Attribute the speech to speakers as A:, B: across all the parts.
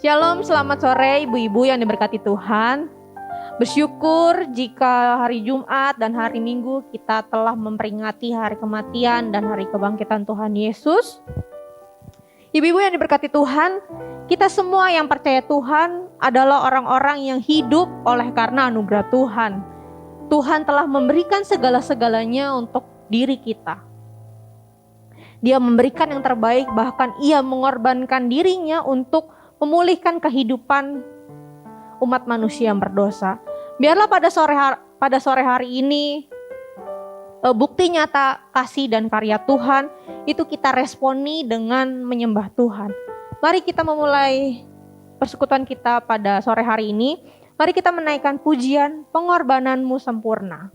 A: Shalom, selamat sore ibu-ibu yang diberkati Tuhan. Bersyukur jika hari Jumat dan hari Minggu kita telah memperingati hari kematian dan hari kebangkitan Tuhan Yesus. Ibu-ibu yang diberkati Tuhan, kita semua yang percaya Tuhan adalah orang-orang yang hidup oleh karena anugerah Tuhan. Tuhan telah memberikan segala-segalanya untuk diri kita. Dia memberikan yang terbaik, bahkan Ia mengorbankan dirinya untuk memulihkan kehidupan umat manusia yang berdosa. Biarlah pada sore hari ini bukti nyata kasih dan karya Tuhan itu kita responi dengan menyembah Tuhan. Mari kita memulai persekutuan kita pada sore hari ini. Mari kita menaikkan pujian Pengorbananmu Sempurna.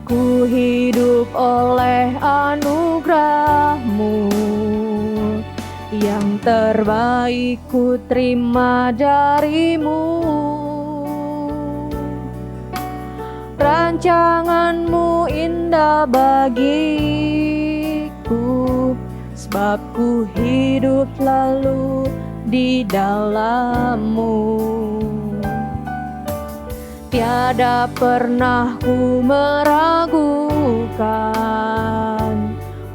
A: Ku hidup oleh anugerah-Mu, yang terbaik ku terima dari-Mu. Rancangan-Mu indah bagiku, sebab ku hidup selalu di dalam-Mu. Tiada pernah ku meragukan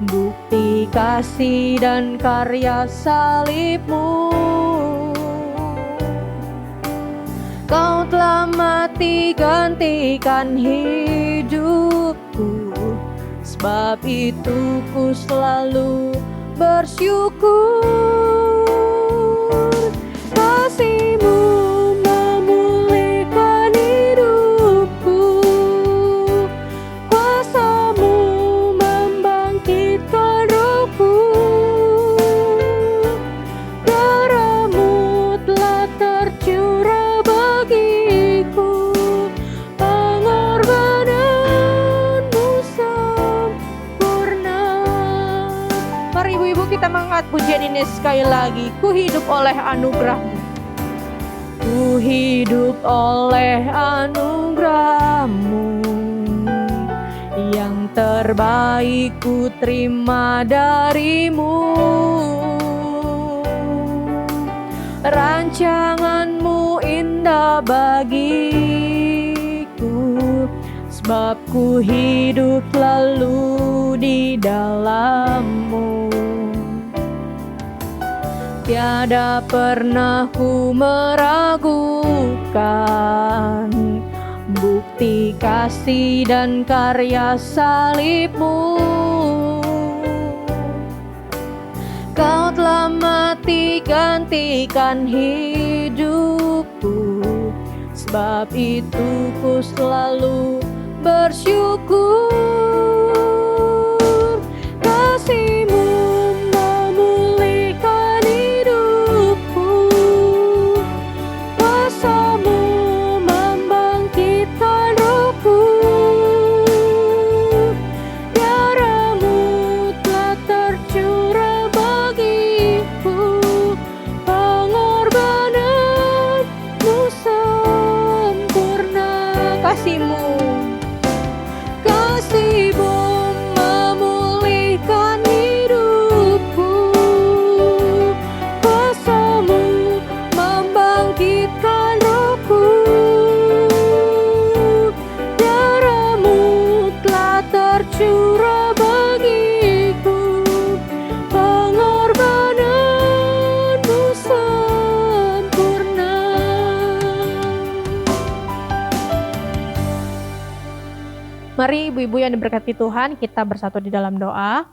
A: bukti kasih dan karya salib-Mu. Kau telah mati gantikan hidupku, sebab itu ku selalu bersyukur. Kasih-Mu pujian ini sekali lagi. Ku hidup oleh anugerah-Mu. Ku hidup oleh anugerah-Mu, yang terbaik ku terima dari-Mu. Rancangan-Mu indah bagiku, sebab ku hidup selalu di dalam-Mu. Tiada pernah ku meragukan bukti kasih dan karya salib-Mu. Kau telah mati gantikan hidupku, sebab itu ku selalu bersyukur. Kasih-Mu Mari ibu-ibu yang diberkati Tuhan, kita bersatu di dalam doa.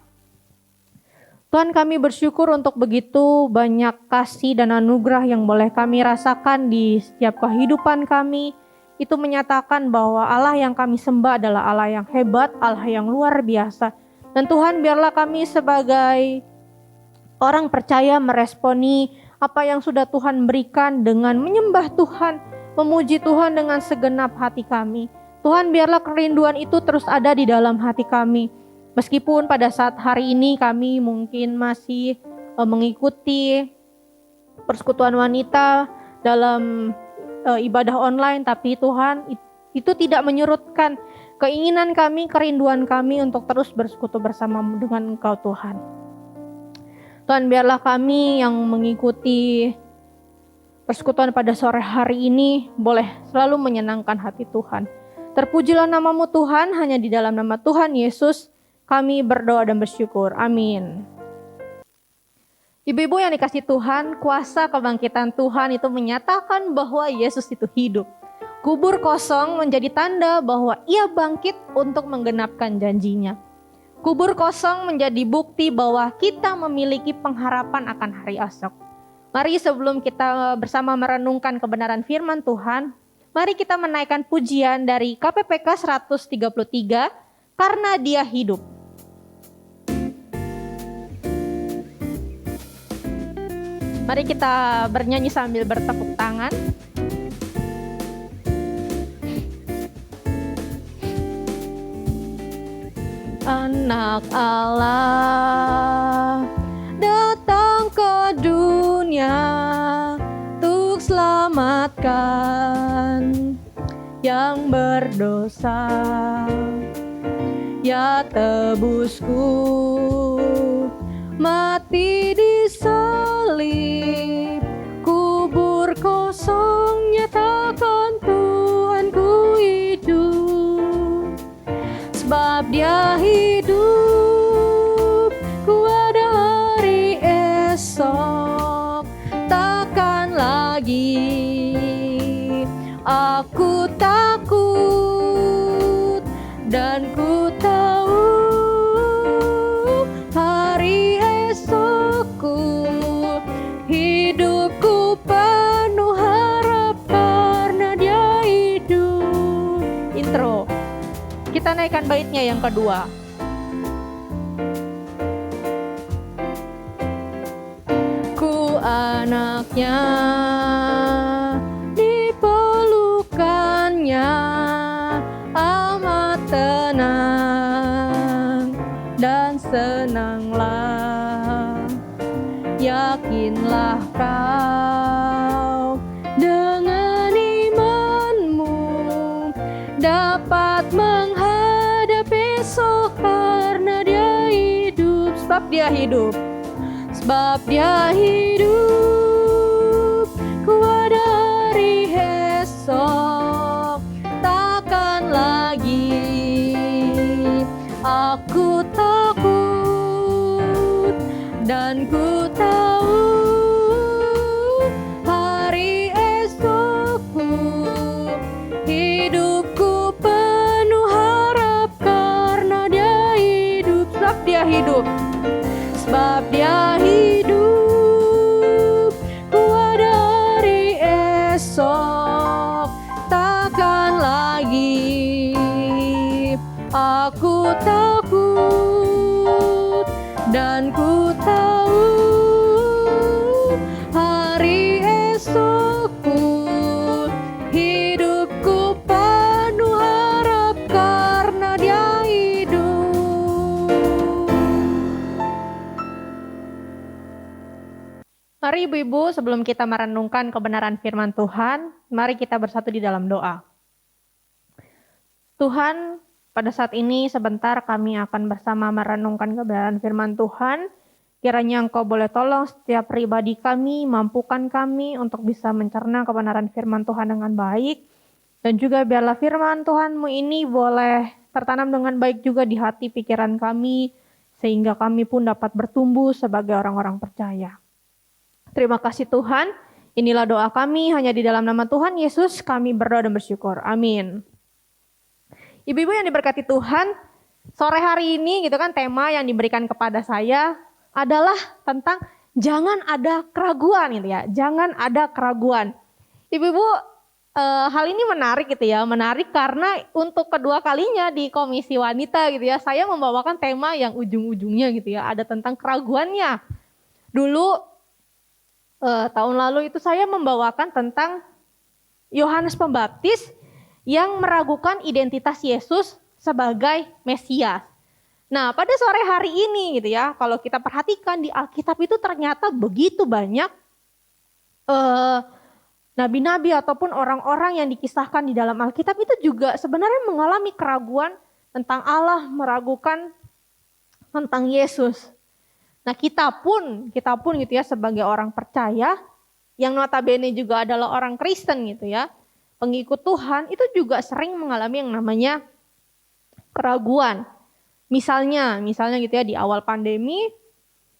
A: Tuhan, kami bersyukur untuk begitu banyak kasih dan anugerah yang boleh kami rasakan di setiap kehidupan kami. Itu menyatakan bahwa Allah yang kami sembah adalah Allah yang hebat, Allah yang luar biasa. Dan Tuhan, biarlah kami sebagai orang percaya meresponi apa yang sudah Tuhan berikan dengan menyembah Tuhan, memuji Tuhan dengan segenap hati kami. Tuhan, biarlah kerinduan itu terus ada di dalam hati kami. Meskipun pada saat hari ini kami mungkin masih mengikuti persekutuan wanita dalam ibadah online, tapi Tuhan itu tidak menyurutkan keinginan kami, kerinduan kami untuk terus bersekutu bersama dengan Engkau Tuhan. Tuhan, biarlah kami yang mengikuti persekutuan pada sore hari ini boleh selalu menyenangkan hati Tuhan. Terpujilah nama-Mu Tuhan, hanya di dalam nama Tuhan Yesus kami berdoa dan bersyukur. Amin. Ibu-ibu yang dikasih Tuhan, kuasa kebangkitan Tuhan itu menyatakan bahwa Yesus itu hidup. Kubur kosong menjadi tanda bahwa Ia bangkit untuk menggenapkan janjinya. Kubur kosong menjadi bukti bahwa kita memiliki pengharapan akan hari esok. Mari sebelum kita bersama merenungkan kebenaran firman Tuhan, mari kita menaikkan pujian dari KPPK 133, Karena Dia Hidup. Mari kita bernyanyi sambil bertepuk tangan. Anak Allah datang ke dunia untuk selamatkan yang berdosa. Ya tebusku mati di salib, kubur kosong nyatakan Tuhanku hidup. Sebab Dia hidup, ku ada hari esok. Takkan lagi aku takut, dan ku tahu hari esokku, hidupku penuh harap karena Dia hidup. Intro. Kita naikkan baitnya yang kedua. Ku anaknya, dipelukannya, amat tenang dan senanglah. Yakinlah kau dengan imanmu dapat menghadapi esok karena Dia hidup. Sebab Dia hidup. Sebab Dia hidup, ku ada hari esok. Takkan lagi aku takut, dan ku tahu hari esokku, hidupku penuh harap karena Dia hidup. Sebab Dia hidup. Sebab Dia hidup, ku ada hari esok. Takkan lagi aku takut, dan ku tahu hari esokku, hidupku penuh harap karena Dia hidup. Mari ibu-ibu, sebelum kita merenungkan kebenaran firman Tuhan, mari kita bersatu di dalam doa. Tuhan, pada saat ini sebentar kami akan bersama merenungkan kebenaran firman Tuhan. Kiranya Engkau boleh tolong setiap pribadi kami, mampukan kami untuk bisa mencerna kebenaran firman Tuhan dengan baik. Dan juga biarlah firman Tuhan-Mu ini boleh tertanam dengan baik juga di hati pikiran kami, sehingga kami pun dapat bertumbuh sebagai orang-orang percaya. Terima kasih Tuhan, inilah doa kami, hanya di dalam nama Tuhan Yesus kami berdoa dan bersyukur. Amin. Ibu-ibu yang diberkati Tuhan, sore hari ini gitu kan tema yang diberikan kepada saya adalah tentang jangan ada keraguan gitu ya, jangan ada keraguan. Ibu-ibu, hal ini menarik gitu ya, menarik karena untuk kedua kalinya di Komisi Wanita gitu ya, saya membawakan tema yang ujung-ujungnya gitu ya, ada tentang keraguannya. Dulu tahun lalu itu saya membawakan tentang Yohanes Pembaptis yang meragukan identitas Yesus sebagai Mesias. Nah, pada sore hari ini gitu ya, kalau kita perhatikan di Alkitab itu ternyata begitu banyak nabi-nabi ataupun orang-orang yang dikisahkan di dalam Alkitab itu juga sebenarnya mengalami keraguan tentang Allah, meragukan tentang Yesus. Nah, kita pun gitu ya sebagai orang percaya yang notabene juga adalah orang Kristen gitu ya, pengikut Tuhan, itu juga sering mengalami yang namanya keraguan. Misalnya gitu ya, di awal pandemi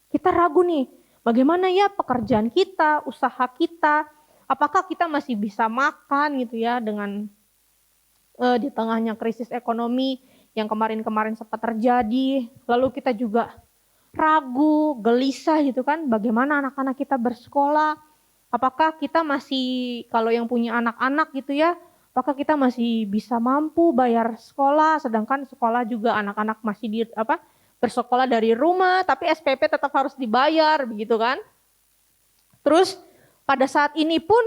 A: kita ragu nih, bagaimana ya pekerjaan kita, usaha kita, apakah kita masih bisa makan gitu ya dengan di tengahnya krisis ekonomi yang kemarin-kemarin sempat terjadi. Lalu kita juga ragu, gelisah gitu kan, bagaimana anak-anak kita bersekolah, apakah kita masih, kalau yang punya anak-anak gitu ya, apakah kita masih bisa mampu bayar sekolah, sedangkan sekolah juga anak-anak masih bersekolah dari rumah, tapi SPP tetap harus dibayar, begitu kan. Terus pada saat ini pun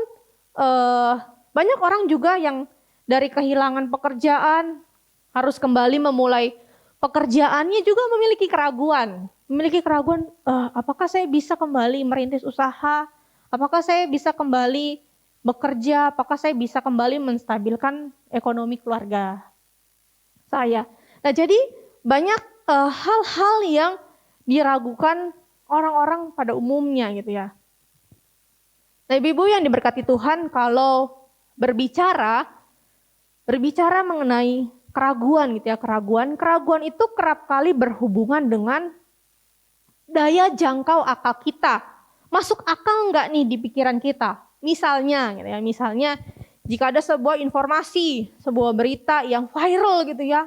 A: banyak orang juga yang dari kehilangan pekerjaan, harus kembali memulai pekerjaannya juga memiliki keraguan. Apakah saya bisa kembali merintis usaha, apakah saya bisa kembali bekerja, apakah saya bisa kembali menstabilkan ekonomi keluarga saya. Nah, jadi banyak hal-hal yang diragukan orang-orang pada umumnya gitu ya. Nah, ibu-ibu yang diberkati Tuhan, kalau berbicara mengenai keraguan gitu ya, keraguan itu kerap kali berhubungan dengan daya jangkau akal kita. Masuk akal enggak nih di pikiran kita? Misalnya gitu ya, jika ada sebuah informasi, sebuah berita yang viral gitu ya.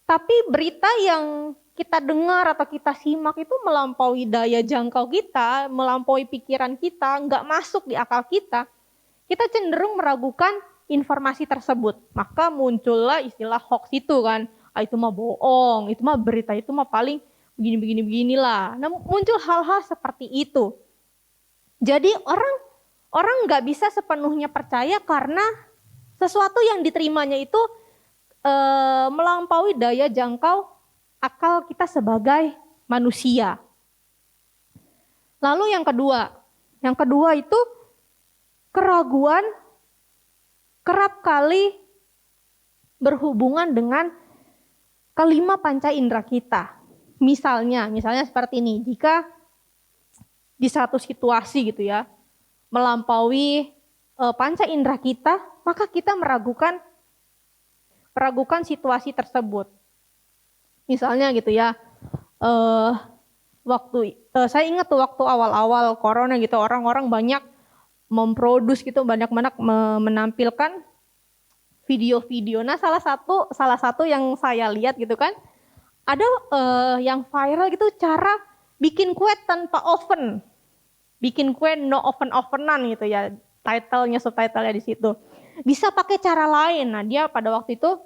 A: Tapi berita yang kita dengar atau kita simak itu melampaui daya jangkau kita, melampaui pikiran kita, enggak masuk di akal kita. Kita cenderung meragukan informasi tersebut. Maka muncullah istilah hoax itu kan. Itu mah bohong, itu mah berita itu mah paling beginilah. Nah, muncul hal-hal seperti itu. Jadi orang nggak bisa sepenuhnya percaya karena sesuatu yang diterimanya itu melampaui daya jangkau akal kita sebagai manusia. Lalu yang kedua itu keraguan kerap kali berhubungan dengan kelima panca indera kita. Misalnya seperti ini, jika di satu situasi gitu ya, melampaui panca indera kita, maka kita meragukan situasi tersebut. Misalnya gitu ya, saya ingat tuh waktu awal-awal corona gitu, orang-orang banyak memproduksi gitu, banyak menampilkan video-video. Nah, salah satu yang saya lihat gitu kan, ada yang viral gitu cara bikin kue tanpa oven. Bikin kue no oven-ovenan gitu ya. Subtitlenya di situ. Bisa pakai cara lain. Nah, dia pada waktu itu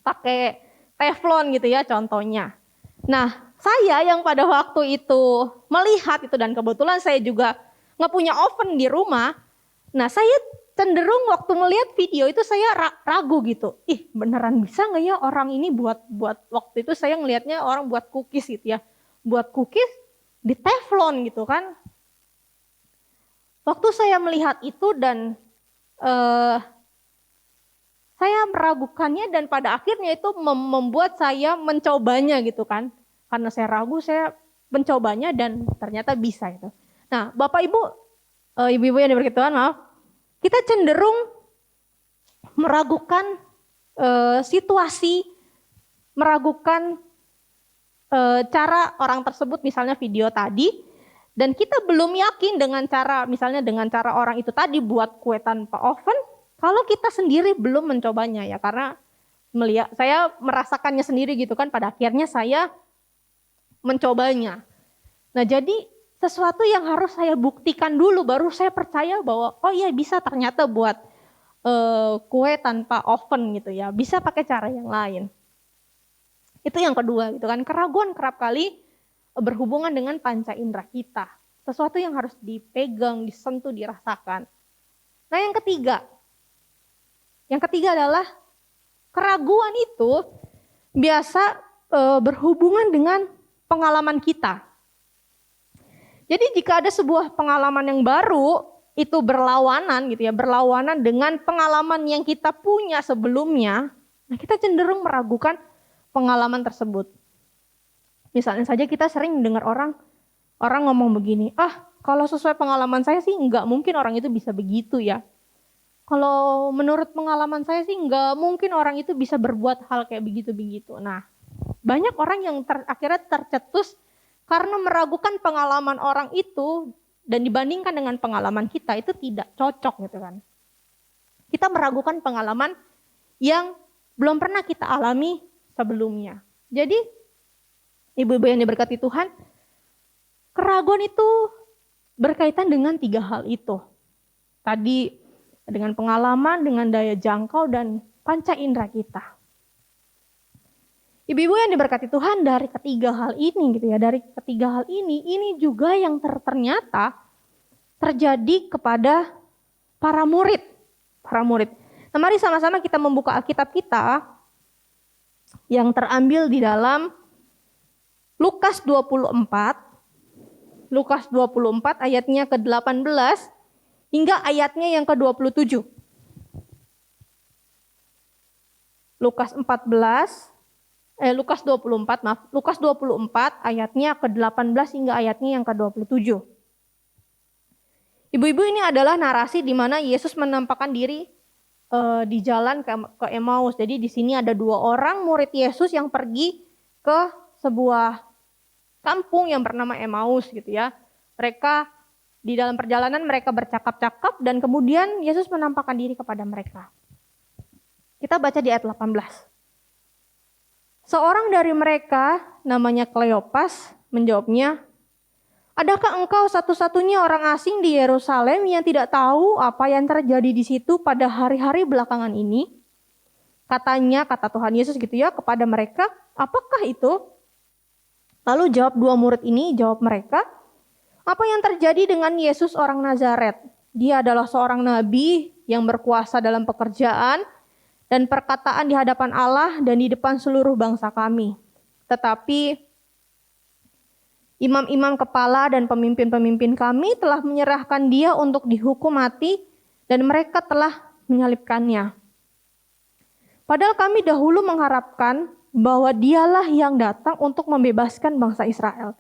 A: pakai teflon gitu ya contohnya. Nah, saya yang pada waktu itu melihat itu, dan kebetulan saya juga nggak punya oven di rumah. Nah, saya cenderung waktu melihat video itu saya ragu gitu. Beneran bisa nggak ya orang ini buat waktu itu saya ngelihatnya orang buat cookies gitu ya. Buat cookies di teflon gitu kan. Waktu saya melihat itu dan saya meragukannya, dan pada akhirnya itu membuat saya mencobanya gitu kan. Karena saya ragu, saya mencobanya dan ternyata bisa itu. Nah, Bapak Ibu, ibu-ibu yang diberkati Tuhan, maaf. Kita cenderung meragukan situasi, meragukan cara orang tersebut, misalnya video tadi, dan kita belum yakin dengan cara orang itu tadi buat kue tanpa oven, kalau kita sendiri belum mencobanya ya, karena saya merasakannya sendiri gitu kan, pada akhirnya saya mencobanya. Nah, jadi sesuatu yang harus saya buktikan dulu, baru saya percaya bahwa oh iya bisa ternyata buat kue tanpa oven gitu ya, bisa pakai cara yang lain. Itu yang kedua gitu kan, keraguan kerap kali berhubungan dengan panca indera kita, sesuatu yang harus dipegang, disentuh, dirasakan. Nah yang ketiga adalah keraguan itu biasa berhubungan dengan pengalaman kita. Jadi jika ada sebuah pengalaman yang baru, itu berlawanan gitu ya, berlawanan dengan pengalaman yang kita punya sebelumnya, nah kita cenderung meragukan pengalaman tersebut. Misalnya saja kita sering mendengar orang ngomong begini, kalau sesuai pengalaman saya sih nggak mungkin orang itu bisa begitu ya. Kalau menurut pengalaman saya sih nggak mungkin orang itu bisa berbuat hal kayak begitu-begitu. Nah, banyak orang yang akhirnya tercetus karena meragukan pengalaman orang itu dan dibandingkan dengan pengalaman kita itu tidak cocok gitu kan. Kita meragukan pengalaman yang belum pernah kita alami sebelumnya. Jadi ibu-ibu yang diberkati Tuhan, keraguan itu berkaitan dengan 3 hal itu. Tadi dengan pengalaman, dengan daya jangkau dan panca indera kita. Ibu-ibu yang diberkati Tuhan, dari ketiga hal ini gitu ya, dari ketiga hal ini juga yang ternyata terjadi kepada para murid. Nah, mari sama-sama kita membuka Alkitab kita yang terambil di dalam Lukas 24 ayatnya ke-18 hingga ayatnya yang ke-27. Lukas 24 ayatnya ke-18 hingga ayatnya yang ke-27. Ibu-ibu, ini adalah narasi di mana Yesus menampakkan diri di jalan ke Emmaus. Jadi di sini ada 2 orang murid Yesus yang pergi ke sebuah kampung yang bernama Emmaus gitu ya. Mereka di dalam perjalanan mereka bercakap-cakap dan kemudian Yesus menampakkan diri kepada mereka. Kita baca di ayat 18. Seorang dari mereka, namanya Kleopas, menjawabnya, "Adakah engkau satu-satunya orang asing di Yerusalem yang tidak tahu apa yang terjadi di situ pada hari-hari belakangan ini?" Kata Tuhan Yesus gitu ya kepada mereka, "Apakah itu?" Lalu jawab 2 murid ini, jawab mereka, "Apa yang terjadi dengan Yesus orang Nazaret? Dia adalah seorang nabi yang berkuasa dalam pekerjaan dan perkataan di hadapan Allah dan di depan seluruh bangsa kami. Tetapi imam-imam kepala dan pemimpin-pemimpin kami telah menyerahkan dia untuk dihukum mati dan mereka telah menyalibkannya. Padahal kami dahulu mengharapkan bahwa dialah yang datang untuk membebaskan bangsa Israel.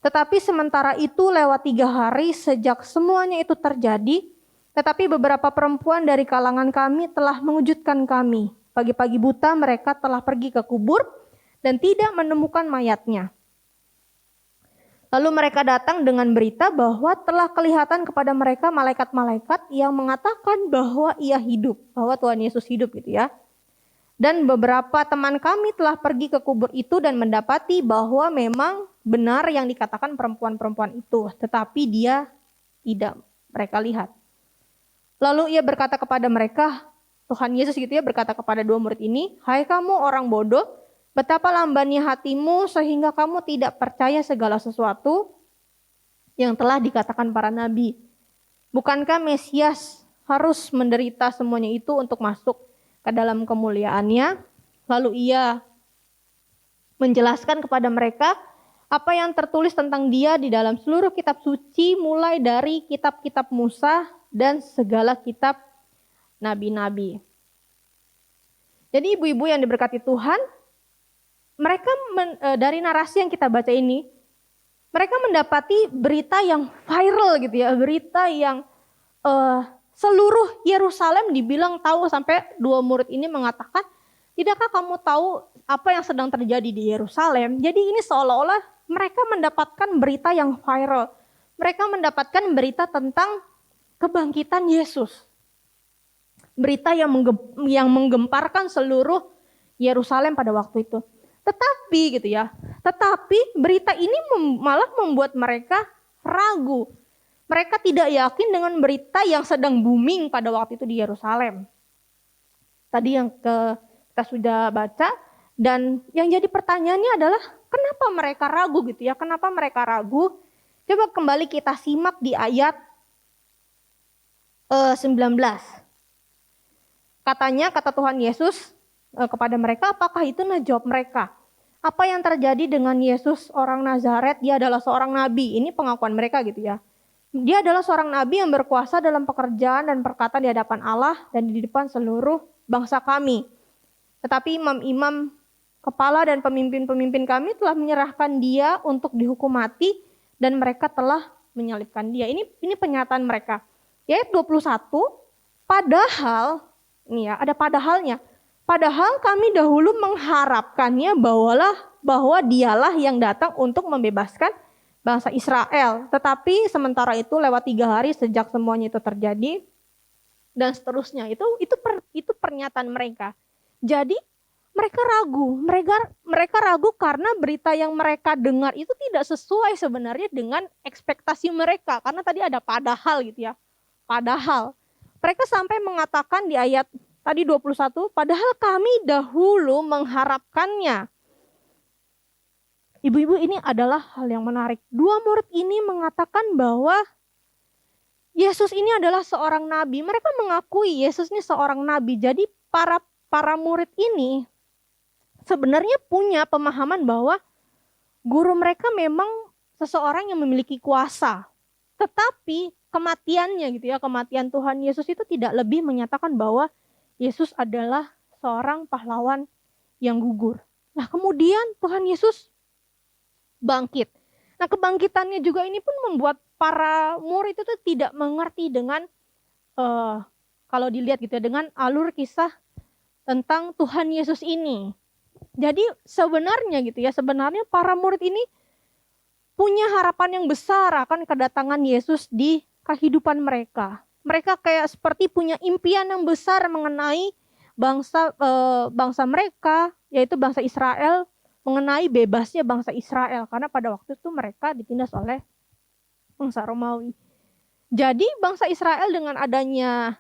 A: Tetapi sementara itu lewat 3 hari sejak semuanya itu terjadi, tetapi beberapa perempuan dari kalangan kami telah mengejutkan kami. Pagi-pagi buta mereka telah pergi ke kubur dan tidak menemukan mayatnya. Lalu mereka datang dengan berita bahwa telah kelihatan kepada mereka malaikat-malaikat yang mengatakan bahwa ia hidup, bahwa Tuhan Yesus hidup gitu ya. Dan beberapa teman kami telah pergi ke kubur itu dan mendapati bahwa memang benar yang dikatakan perempuan-perempuan itu, tetapi dia tidak mereka lihat. Lalu ia berkata kepada mereka, Tuhan Yesus gitu ya berkata kepada 2 murid ini, "Hai kamu orang bodoh, betapa lambannya hatimu sehingga kamu tidak percaya segala sesuatu yang telah dikatakan para nabi. Bukankah Mesias harus menderita semuanya itu untuk masuk ke dalam kemuliaannya?" Lalu ia menjelaskan kepada mereka apa yang tertulis tentang dia di dalam seluruh kitab suci, mulai dari kitab-kitab Musa dan segala kitab nabi-nabi. Jadi ibu-ibu yang diberkati Tuhan, mereka dari narasi yang kita baca ini, mereka mendapati berita yang viral gitu ya, berita yang seluruh Yerusalem dibilang tahu, sampai 2 murid ini mengatakan, "Tidakkah kamu tahu apa yang sedang terjadi di Yerusalem?" Jadi ini seolah-olah mereka mendapatkan berita yang viral. Mereka mendapatkan berita tentang kebangkitan Yesus. Berita yang menggemparkan seluruh Yerusalem pada waktu itu. Tetapi berita ini malah membuat mereka ragu. Mereka tidak yakin dengan berita yang sedang booming pada waktu itu di Yerusalem. Tadi yang kita sudah baca, dan yang jadi pertanyaannya adalah kenapa mereka ragu gitu ya? Kenapa mereka ragu? Coba kembali kita simak di ayat 19. Katanya, kata Tuhan Yesus kepada mereka, apakah itu? Nah, jawab mereka, apa yang terjadi dengan Yesus orang Nazaret? Dia adalah seorang nabi. Ini pengakuan mereka gitu ya. Dia adalah seorang nabi yang berkuasa dalam pekerjaan dan perkataan di hadapan Allah dan di depan seluruh bangsa kami. Tetapi imam-imam, kepala dan pemimpin-pemimpin kami telah menyerahkan dia untuk dihukum mati dan mereka telah menyalibkan dia. Ini pernyataan mereka. Di ayat 21, padahal, ini ya, ada padahalnya. Padahal kami dahulu mengharapkannya bahwa dialah yang datang untuk membebaskan bangsa Israel. Tetapi sementara itu lewat 3 hari sejak semuanya itu terjadi dan seterusnya. Itu pernyataan mereka. Jadi mereka ragu karena berita yang mereka dengar itu tidak sesuai sebenarnya dengan ekspektasi mereka. Karena tadi ada padahal gitu ya. Padahal mereka sampai mengatakan di ayat tadi 21, padahal kami dahulu mengharapkannya. Ibu-ibu, ini adalah hal yang menarik. 2 murid ini mengatakan bahwa Yesus ini adalah seorang nabi. Mereka mengakui Yesus ini seorang nabi. Jadi para murid ini sebenarnya punya pemahaman bahwa guru mereka memang seseorang yang memiliki kuasa. Tetapi kematiannya gitu ya, kematian Tuhan Yesus itu tidak lebih menyatakan bahwa Yesus adalah seorang pahlawan yang gugur. Nah, kemudian Tuhan Yesus bangkit. Nah, kebangkitannya juga ini pun membuat para murid itu tidak mengerti dengan kalau dilihat gitu ya, dengan alur kisah tentang Tuhan Yesus ini. Jadi sebenarnya gitu ya, sebenarnya para murid ini punya harapan yang besar akan kedatangan Yesus di kehidupan mereka. Mereka kayak seperti punya impian yang besar mengenai bangsa mereka, yaitu bangsa Israel, mengenai bebasnya bangsa Israel. Karena pada waktu itu mereka ditindas oleh bangsa Romawi. Jadi bangsa Israel dengan adanya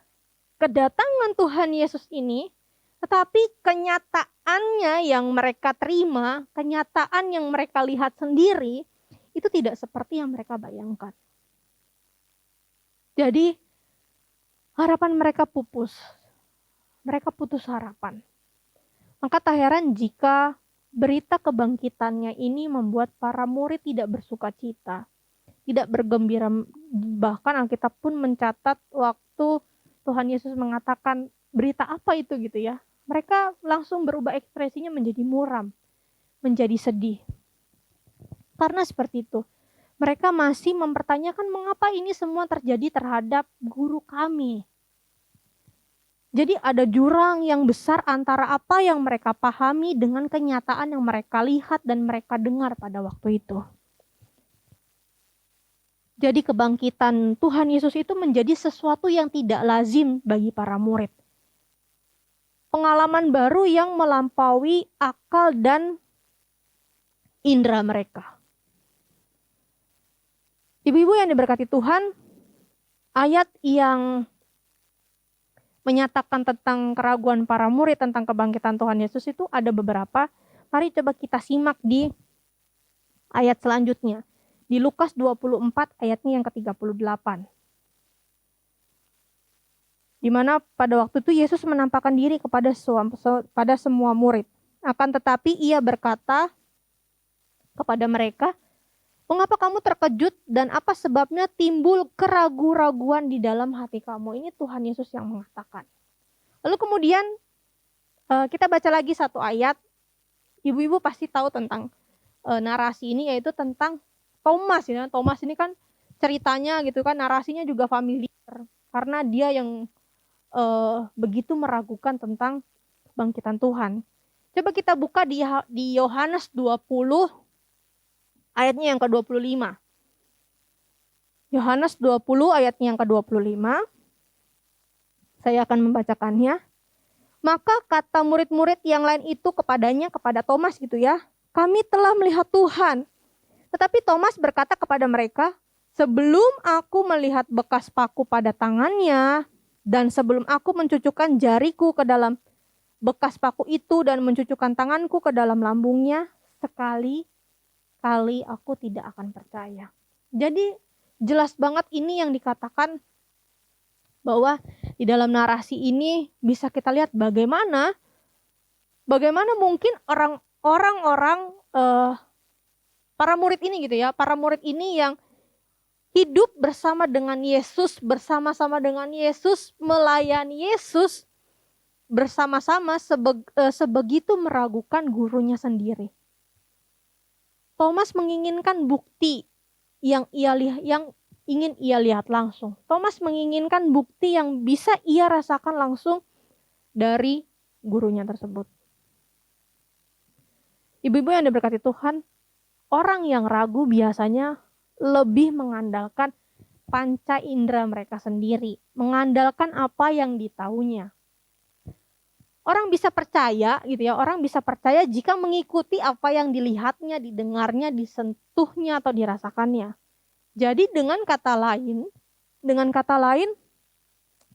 A: kedatangan Tuhan Yesus ini, tetapi kenyataannya yang mereka terima, kenyataan yang mereka lihat sendiri, itu tidak seperti yang mereka bayangkan. Jadi harapan mereka pupus. Mereka putus harapan. Maka tak heran jika berita kebangkitannya ini membuat para murid tidak bersuka cita, tidak bergembira. Bahkan Alkitab pun mencatat waktu Tuhan Yesus mengatakan berita apa itu gitu ya. Mereka langsung berubah ekspresinya menjadi muram, menjadi sedih. Karena seperti itu. Mereka masih mempertanyakan mengapa ini semua terjadi terhadap guru kami. Jadi ada jurang yang besar antara apa yang mereka pahami dengan kenyataan yang mereka lihat dan mereka dengar pada waktu itu. Jadi kebangkitan Tuhan Yesus itu menjadi sesuatu yang tidak lazim bagi para murid. Pengalaman baru yang melampaui akal dan indera mereka. Ibu-ibu yang diberkati Tuhan, ayat yang menyatakan tentang keraguan para murid tentang kebangkitan Tuhan Yesus itu ada beberapa. Mari coba kita simak di ayat selanjutnya. Di Lukas 24 ayatnya yang ke-38. Di mana pada waktu itu Yesus menampakkan diri kepada semua murid. Akan tetapi ia berkata kepada mereka, mengapa kamu terkejut dan apa sebabnya timbul keraguan-raguan di dalam hati kamu? Ini Tuhan Yesus yang mengatakan. Lalu kemudian kita baca lagi satu ayat. Ibu-ibu pasti tahu tentang narasi ini, yaitu tentang Thomas. Ya. Thomas ini kan ceritanya gitu kan, narasinya juga familiar. Karena dia yang begitu meragukan tentang kebangkitan Tuhan. Coba kita buka di Yohanes 20 ayatnya yang ke-25. Yohanes 20 ayatnya yang ke-25. Saya akan membacakannya. Maka kata murid-murid yang lain itu kepada Thomas gitu ya. Kami telah melihat Tuhan. Tetapi Thomas berkata kepada mereka, sebelum aku melihat bekas paku pada tangannya, dan sebelum aku mencucukkan jariku ke dalam bekas paku itu dan mencucukkan tanganku ke dalam lambungnya, sekali aku tidak akan percaya. Jadi jelas banget ini yang dikatakan Bahwa di dalam narasi ini bisa kita lihat bagaimana mungkin orang-orang para murid ini gitu ya, para murid ini yang hidup bersama dengan Yesus, bersama-sama dengan Yesus, melayani Yesus, bersama-sama sebegitu meragukan gurunya sendiri. Thomas menginginkan bukti yang ingin ia lihat langsung. Thomas menginginkan bukti yang bisa ia rasakan langsung dari gurunya tersebut. Ibu-ibu yang diberkati Tuhan, orang yang ragu biasanya lebih mengandalkan panca indera mereka sendiri, mengandalkan apa yang ditahunya. Orang bisa percaya gitu ya, orang bisa percaya jika mengikuti apa yang dilihatnya, didengarnya, disentuhnya atau dirasakannya. Jadi dengan kata lain,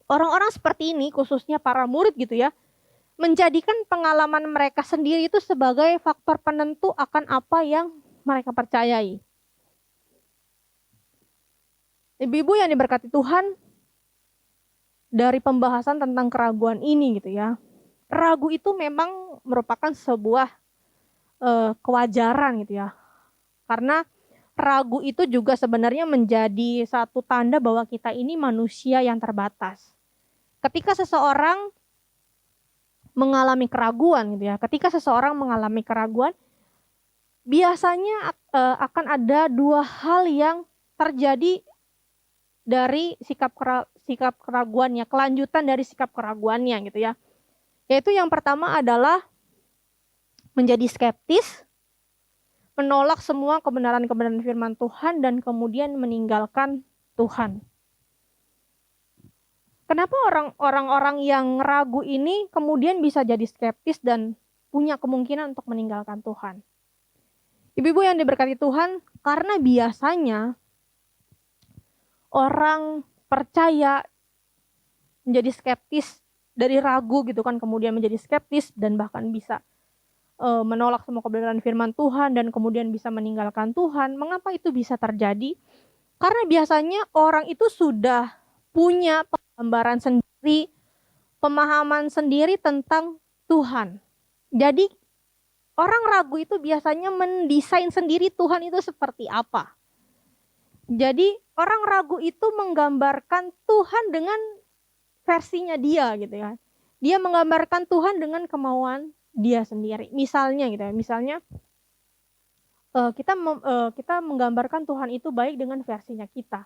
A: orang-orang seperti ini, khususnya para murid gitu ya, menjadikan pengalaman mereka sendiri itu sebagai faktor penentu akan apa yang mereka percayai. Ibu-ibu yang diberkati Tuhan, dari pembahasan tentang keraguan ini gitu ya, ragu itu memang merupakan sebuah kewajaran gitu ya. Karena ragu itu juga sebenarnya menjadi satu tanda bahwa kita ini manusia yang terbatas. Ketika seseorang mengalami keraguan gitu ya, biasanya akan ada dua hal yang terjadi dari sikap keraguannya, kelanjutan dari sikap keraguannya gitu ya. Yaitu yang pertama adalah menjadi skeptis, menolak semua kebenaran-kebenaran firman Tuhan, dan kemudian meninggalkan Tuhan. Kenapa orang-orang yang ragu ini kemudian bisa jadi skeptis dan punya kemungkinan untuk meninggalkan Tuhan? Ibu-ibu yang diberkati Tuhan, karena biasanya orang percaya menjadi skeptis dari ragu gitu kan, kemudian menjadi skeptis dan bahkan bisa menolak semua kebenaran firman Tuhan dan kemudian bisa meninggalkan Tuhan. Mengapa itu bisa terjadi? Karena biasanya orang itu sudah punya gambaran sendiri, pemahaman sendiri tentang Tuhan. Jadi orang ragu itu biasanya mendesain sendiri Tuhan itu seperti apa. Jadi orang ragu itu menggambarkan Tuhan dengan versinya dia gitu ya. Dia menggambarkan Tuhan dengan kemauan dia sendiri. Misalnya gitu ya, kita menggambarkan Tuhan itu baik dengan versinya kita.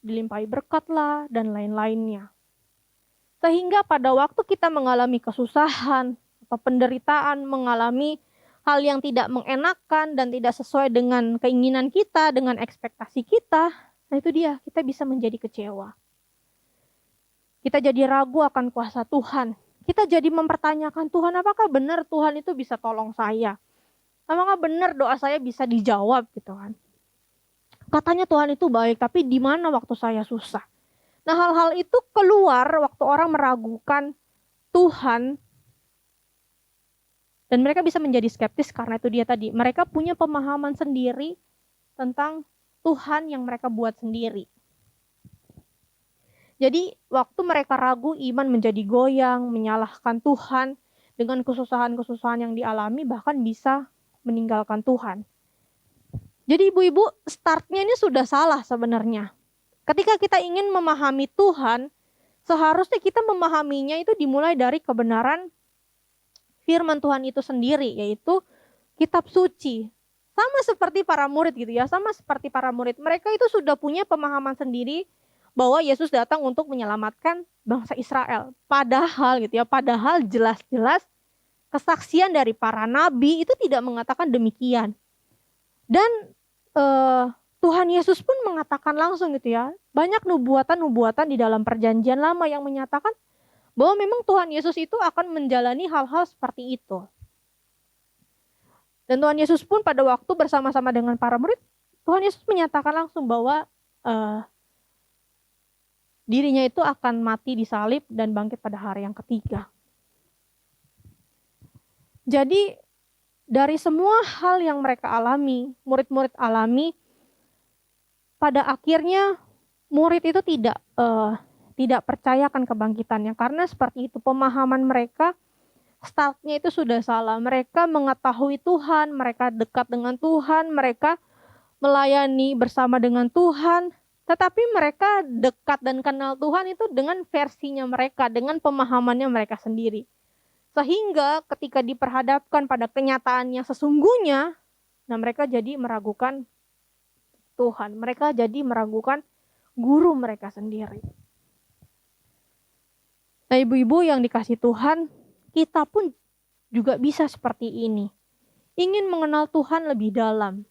A: Dilimpahi berkat lah dan lain-lainnya. Sehingga pada waktu kita mengalami kesusahan atau penderitaan, mengalami hal yang tidak mengenakan dan tidak sesuai dengan keinginan kita, dengan ekspektasi kita, nah itu dia, kita bisa menjadi kecewa. Kita jadi ragu akan kuasa Tuhan. Kita jadi mempertanyakan, Tuhan apakah benar Tuhan itu bisa tolong saya? Apakah benar doa saya bisa dijawab gitu kan? Katanya Tuhan itu baik, tapi di mana waktu saya susah? Nah, hal-hal itu keluar waktu orang meragukan Tuhan dan mereka bisa menjadi skeptis karena itu dia tadi. Mereka punya pemahaman sendiri tentang Tuhan yang mereka buat sendiri. Jadi, waktu mereka ragu, iman menjadi goyang, menyalahkan Tuhan dengan kesusahan-kesusahan yang dialami, bahkan bisa meninggalkan Tuhan. Jadi ibu-ibu, startnya ini sudah salah sebenarnya. Ketika kita ingin memahami Tuhan, seharusnya kita memahaminya itu dimulai dari kebenaran firman Tuhan itu sendiri, yaitu kitab suci. Sama seperti para murid gitu ya, mereka itu sudah punya pemahaman sendiri bahwa Yesus datang untuk menyelamatkan bangsa Israel. Padahal jelas-jelas kesaksian dari para nabi itu tidak mengatakan demikian. Dan Tuhan Yesus pun mengatakan langsung gitu ya, banyak nubuatan-nubuatan di dalam perjanjian lama yang menyatakan bahwa memang Tuhan Yesus itu akan menjalani hal-hal seperti itu. Dan Tuhan Yesus pun pada waktu bersama-sama dengan para murid, Tuhan Yesus menyatakan langsung bahwa dirinya itu akan mati disalib dan bangkit pada hari yang ketiga. Jadi dari semua hal yang mereka alami, murid-murid alami, pada akhirnya murid itu tidak percaya akan kebangkitannya. Karena seperti itu pemahaman mereka, startnya itu sudah salah. Mereka mengetahui Tuhan, mereka dekat dengan Tuhan, mereka melayani bersama dengan Tuhan. Tetapi mereka dekat dan kenal Tuhan itu dengan versinya mereka, dengan pemahamannya mereka sendiri. Sehingga ketika diperhadapkan pada kenyataan yang sesungguhnya, nah mereka jadi meragukan Tuhan. Mereka jadi meragukan guru mereka sendiri. Nah, ibu-ibu yang dikasih Tuhan, kita pun juga bisa seperti ini. Ingin mengenal Tuhan lebih dalam.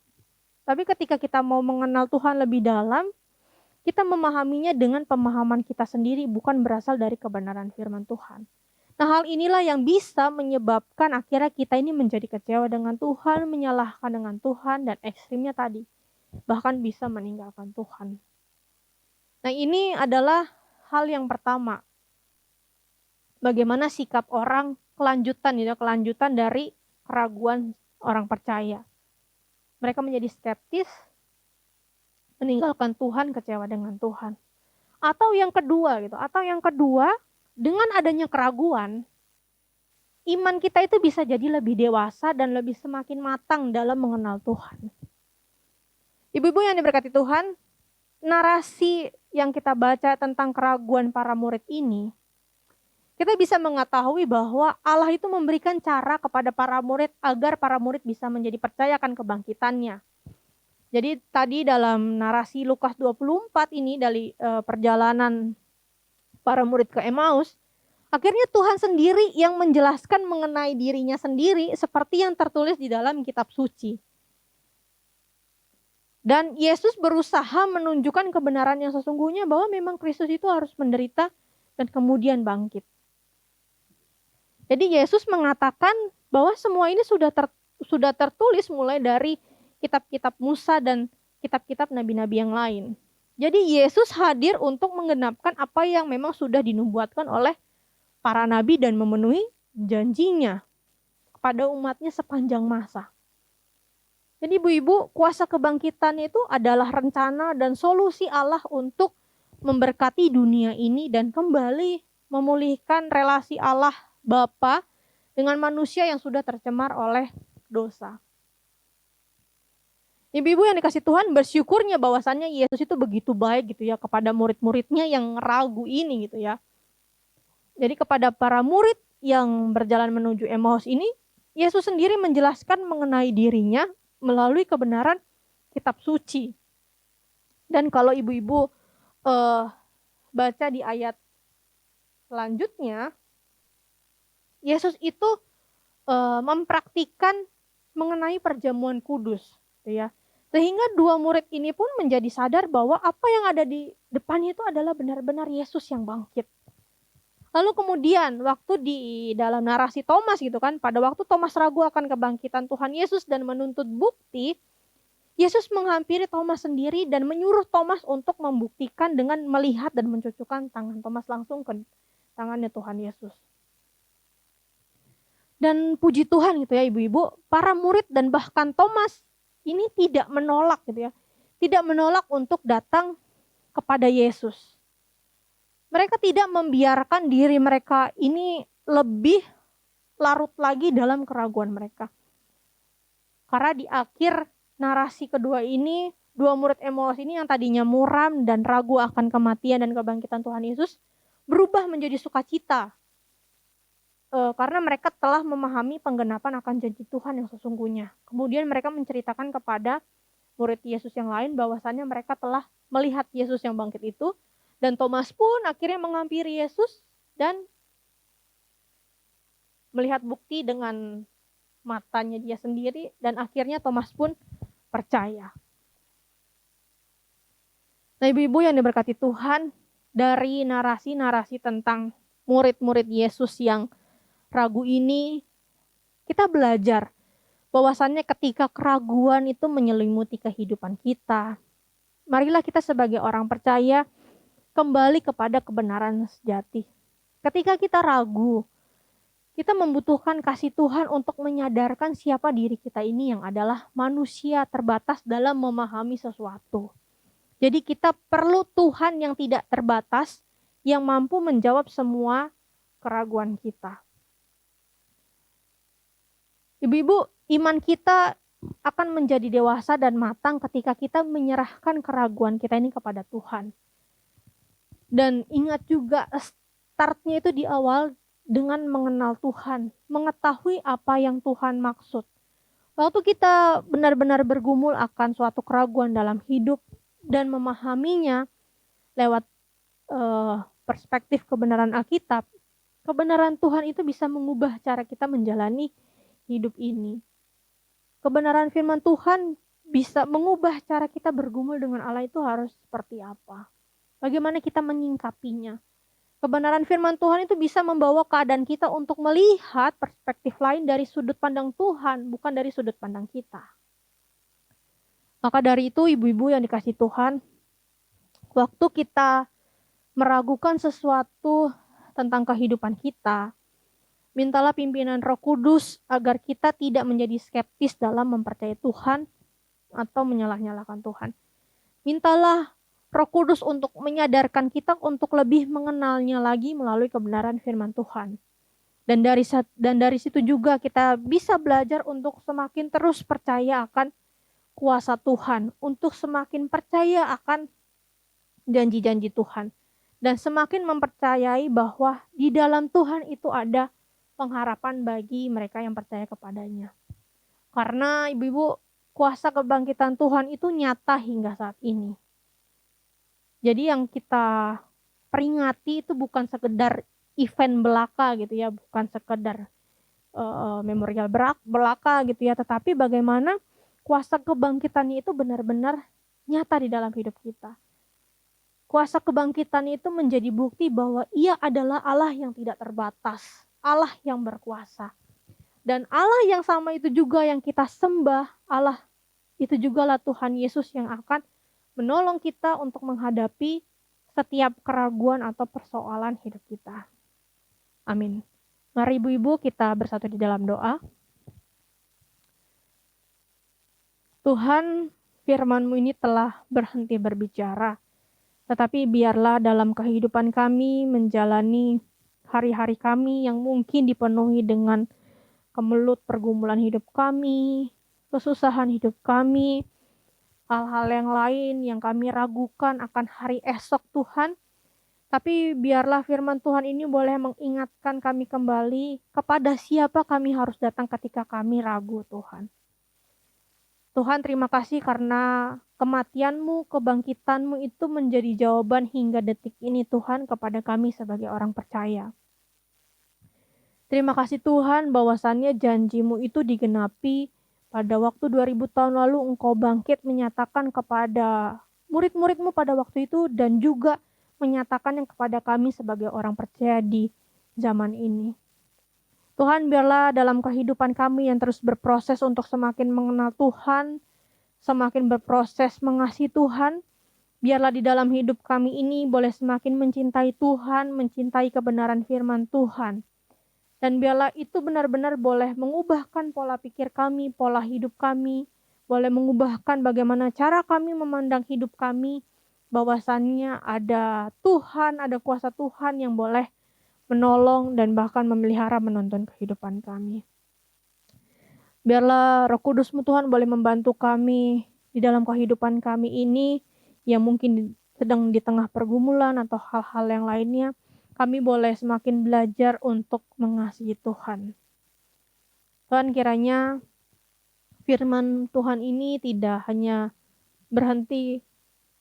A: Tapi ketika kita mau mengenal Tuhan lebih dalam, kita memahaminya dengan pemahaman kita sendiri, bukan berasal dari kebenaran firman Tuhan. Nah, hal inilah yang bisa menyebabkan akhirnya kita ini menjadi kecewa dengan Tuhan, menyalahkan dengan Tuhan, dan ekstrimnya tadi, bahkan bisa meninggalkan Tuhan. Nah, ini adalah hal yang pertama. Bagaimana sikap orang kelanjutan dari keraguan orang percaya. Mereka menjadi skeptis, meninggalkan Tuhan, kecewa dengan Tuhan. Atau yang kedua, dengan adanya keraguan, iman kita itu bisa jadi lebih dewasa dan lebih semakin matang dalam mengenal Tuhan. Ibu-ibu yang diberkati Tuhan, narasi yang kita baca tentang keraguan para murid ini, kita bisa mengetahui bahwa Allah itu memberikan cara kepada para murid agar para murid bisa menjadi percaya akan kebangkitannya. Jadi tadi dalam narasi Lukas 24 ini dari perjalanan para murid ke Emmaus, akhirnya Tuhan sendiri yang menjelaskan mengenai dirinya sendiri seperti yang tertulis di dalam kitab suci. Dan Yesus berusaha menunjukkan kebenaran yang sesungguhnya bahwa memang Kristus itu harus menderita dan kemudian bangkit. Jadi Yesus mengatakan bahwa semua ini sudah tertulis mulai dari kitab-kitab Musa dan kitab-kitab nabi-nabi yang lain. Jadi Yesus hadir untuk menggenapkan apa yang memang sudah dinubuatkan oleh para nabi dan memenuhi janjinya kepada umatnya sepanjang masa. Jadi ibu-ibu, kuasa kebangkitan itu adalah rencana dan solusi Allah untuk memberkati dunia ini dan kembali memulihkan relasi Allah Bapa dengan manusia yang sudah tercemar oleh dosa. Ibu-ibu yang dikasih Tuhan, bersyukurnya bahwasannya Yesus itu begitu baik gitu ya kepada murid-muridnya yang ragu ini gitu ya. Jadi kepada para murid yang berjalan menuju Emmaus ini, Yesus sendiri menjelaskan mengenai dirinya melalui kebenaran kitab suci. Dan kalau ibu-ibu baca di ayat selanjutnya, Yesus itu mempraktikkan mengenai perjamuan kudus, gitu ya. Sehingga dua murid ini pun menjadi sadar bahwa apa yang ada di depannya itu adalah benar-benar Yesus yang bangkit. Lalu kemudian waktu di dalam narasi Thomas gitu kan, pada waktu Thomas ragu akan kebangkitan Tuhan Yesus dan menuntut bukti, Yesus menghampiri Thomas sendiri dan menyuruh Thomas untuk membuktikan dengan melihat dan mencucukkan tangan Thomas langsung ke tangannya Tuhan Yesus. Dan puji Tuhan gitu ya ibu-ibu, para murid dan bahkan Thomas ini tidak menolak gitu ya. Tidak menolak untuk datang kepada Yesus. Mereka tidak membiarkan diri mereka ini lebih larut lagi dalam keraguan mereka. Karena di akhir narasi kedua ini, dua murid Emmaus ini yang tadinya muram dan ragu akan kematian dan kebangkitan Tuhan Yesus, berubah menjadi sukacita. Karena mereka telah memahami penggenapan akan janji Tuhan yang sesungguhnya. Kemudian mereka menceritakan kepada murid Yesus yang lain bahwasannya mereka telah melihat Yesus yang bangkit itu. Dan Thomas pun akhirnya menghampiri Yesus dan melihat bukti dengan matanya dia sendiri. Dan akhirnya Thomas pun percaya. Nah ibu-ibu yang diberkati Tuhan, dari narasi-narasi tentang murid-murid Yesus yang ragu ini, kita belajar bahwasannya ketika keraguan itu menyelimuti kehidupan kita, marilah kita sebagai orang percaya kembali kepada kebenaran sejati. Ketika kita ragu, kita membutuhkan kasih Tuhan untuk menyadarkan siapa diri kita ini yang adalah manusia terbatas dalam memahami sesuatu. Jadi kita perlu Tuhan yang tidak terbatas, yang mampu menjawab semua keraguan kita. Ibu-ibu, iman kita akan menjadi dewasa dan matang ketika kita menyerahkan keraguan kita ini kepada Tuhan. Dan ingat juga, startnya itu di awal dengan mengenal Tuhan, mengetahui apa yang Tuhan maksud. Waktu kita benar-benar bergumul akan suatu keraguan dalam hidup dan memahaminya lewat perspektif kebenaran Alkitab, kebenaran Tuhan itu bisa mengubah cara kita menjalani hidup ini. Kebenaran firman Tuhan bisa mengubah cara kita bergumul dengan Allah itu harus seperti apa. Bagaimana kita menyingkapinya. Kebenaran firman Tuhan itu bisa membawa keadaan kita untuk melihat perspektif lain dari sudut pandang Tuhan, bukan dari sudut pandang kita. Maka dari itu, ibu-ibu yang dikasihi Tuhan, waktu kita meragukan sesuatu tentang kehidupan kita, mintalah pimpinan Roh Kudus agar kita tidak menjadi skeptis dalam mempercayai Tuhan atau menyalah-nyalahkan Tuhan. Mintalah Roh Kudus untuk menyadarkan kita untuk lebih mengenalnya lagi melalui kebenaran firman Tuhan. Dan dari situ juga kita bisa belajar untuk semakin terus percaya akan kuasa Tuhan, untuk semakin percaya akan janji-janji Tuhan. Dan semakin mempercayai bahwa di dalam Tuhan itu ada pengharapan bagi mereka yang percaya kepadanya. Karena ibu-ibu, kuasa kebangkitan Tuhan itu nyata hingga saat ini. Jadi yang kita peringati itu bukan sekedar event belaka gitu ya, bukan sekedar memorial belaka gitu ya, tetapi bagaimana kuasa kebangkitannya itu benar-benar nyata di dalam hidup kita. Kuasa kebangkitan itu menjadi bukti bahwa Ia adalah Allah yang tidak terbatas, Allah yang berkuasa. Dan Allah yang sama itu juga yang kita sembah, Allah itu jugalah Tuhan Yesus yang akan menolong kita untuk menghadapi setiap keraguan atau persoalan hidup kita. Amin. Mari ibu-ibu kita bersatu di dalam doa. Tuhan, firman-Mu ini telah berhenti berbicara. Tetapi biarlah dalam kehidupan kami menjalani hari-hari kami yang mungkin dipenuhi dengan kemelut pergumulan hidup kami, kesusahan hidup kami, hal-hal yang lain yang kami ragukan akan hari esok Tuhan. Tapi biarlah firman Tuhan ini boleh mengingatkan kami kembali kepada siapa kami harus datang ketika kami ragu Tuhan. Tuhan, terima kasih karena kematian-Mu, kebangkitan-Mu itu menjadi jawaban hingga detik ini Tuhan kepada kami sebagai orang percaya. Terima kasih Tuhan bahwasannya janji-Mu itu digenapi pada waktu 2000 tahun lalu Engkau bangkit menyatakan kepada murid-murid-Mu pada waktu itu dan juga menyatakannya kepada kami sebagai orang percaya di zaman ini. Tuhan, biarlah dalam kehidupan kami yang terus berproses untuk semakin mengenal Tuhan, semakin berproses mengasihi Tuhan, biarlah di dalam hidup kami ini boleh semakin mencintai Tuhan, mencintai kebenaran firman Tuhan. Dan biarlah itu benar-benar boleh mengubahkan pola pikir kami, pola hidup kami, boleh mengubahkan bagaimana cara kami memandang hidup kami, bahwasannya ada Tuhan, ada kuasa Tuhan yang boleh menolong dan bahkan memelihara menuntun kehidupan kami. Biarlah Roh Kudus-Mu Tuhan boleh membantu kami di dalam kehidupan kami ini yang mungkin sedang di tengah pergumulan atau hal-hal yang lainnya. Kami boleh semakin belajar untuk mengasihi Tuhan. Tuhan, kiranya firman Tuhan ini tidak hanya berhenti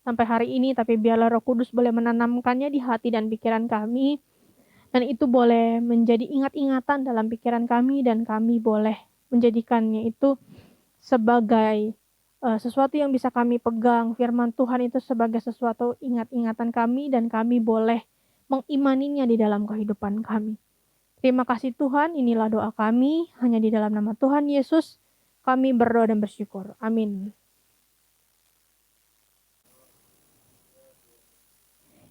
A: sampai hari ini, tapi biarlah Roh Kudus boleh menanamkannya di hati dan pikiran kami. Dan itu boleh menjadi ingat-ingatan dalam pikiran kami dan kami boleh menjadikannya itu sebagai sesuatu yang bisa kami pegang. Firman Tuhan itu sebagai sesuatu ingat-ingatan kami dan kami boleh mengimaninya di dalam kehidupan kami. Terima kasih Tuhan, inilah doa kami. Hanya di dalam nama Tuhan Yesus kami berdoa dan bersyukur. Amin.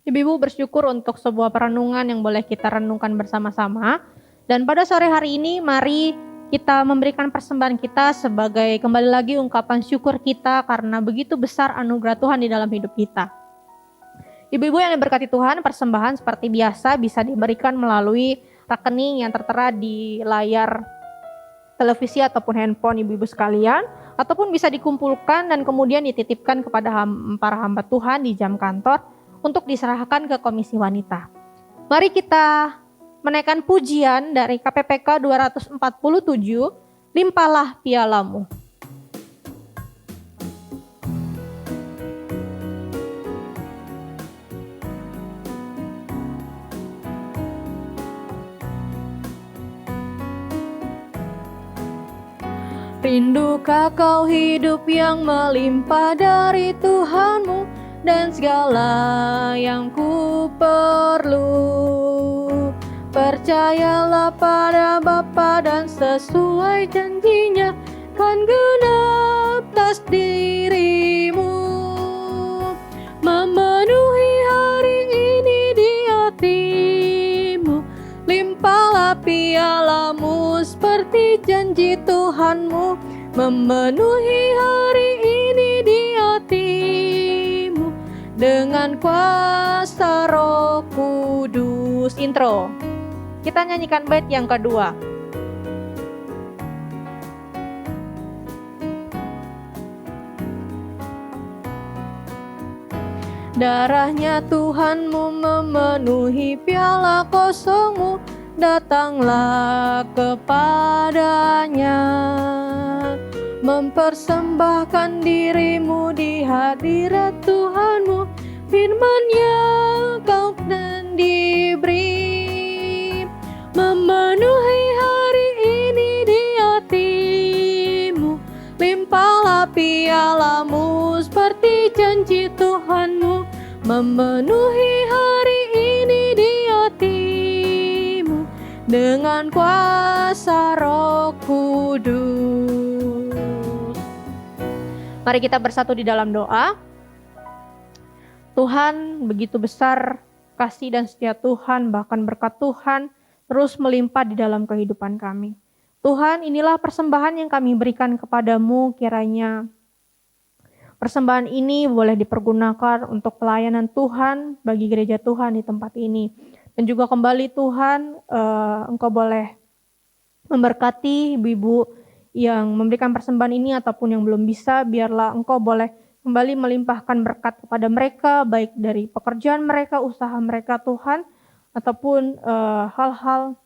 A: Ibu-ibu bersyukur untuk sebuah perenungan yang boleh kita renungkan bersama-sama. Dan pada sore hari ini mari kita memberikan persembahan kita sebagai kembali lagi ungkapan syukur kita karena begitu besar anugerah Tuhan di dalam hidup kita. Ibu-ibu yang diberkati Tuhan, persembahan seperti biasa bisa diberikan melalui rekening yang tertera di layar televisi ataupun handphone ibu-ibu sekalian, ataupun bisa dikumpulkan dan kemudian dititipkan kepada para hamba Tuhan di jam kantor untuk diserahkan ke Komisi Wanita. Mari kita menaikkan pujian dari KPPK 247, Limpahlah Pialamu. Rindukah kau hidup yang melimpah dari Tuhanmu dan segala yang ku perlu? Percayalah pada Bapa dan sesuai janjinya kan genap atas dirimu. Memenuhi hari ini di hatimu, limpahlah pialamu seperti janji Tuhanmu. Memenuhi hari ini di hatimu dengan kuasa Roh Kudus. Intro. Kita nyanyikan bait yang kedua. Darahnya Tuhanmu memenuhi piala kosongmu, datanglah kepadanya. Mempersembahkan dirimu di hadirat Tuhanmu, firman-Nya kau dan diberi. Memenuhi hari ini di hatimu, limpahlah pialamu seperti janji Tuhanmu. Memenuhi hari ini di hatimu dengan kuasa Roh Kudus. Mari kita bersatu di dalam doa. Tuhan, begitu besar kasih dan setia Tuhan, bahkan berkat Tuhan terus melimpah di dalam kehidupan kami. Tuhan, inilah persembahan yang kami berikan kepadamu, kiranya persembahan ini boleh dipergunakan untuk pelayanan Tuhan bagi gereja Tuhan di tempat ini. Dan juga kembali Tuhan, Engkau boleh memberkati ibu-ibu yang memberikan persembahan ini ataupun yang belum bisa, biarlah Engkau boleh kembali melimpahkan berkat kepada mereka, baik dari pekerjaan mereka, usaha mereka Tuhan, ataupun hal-hal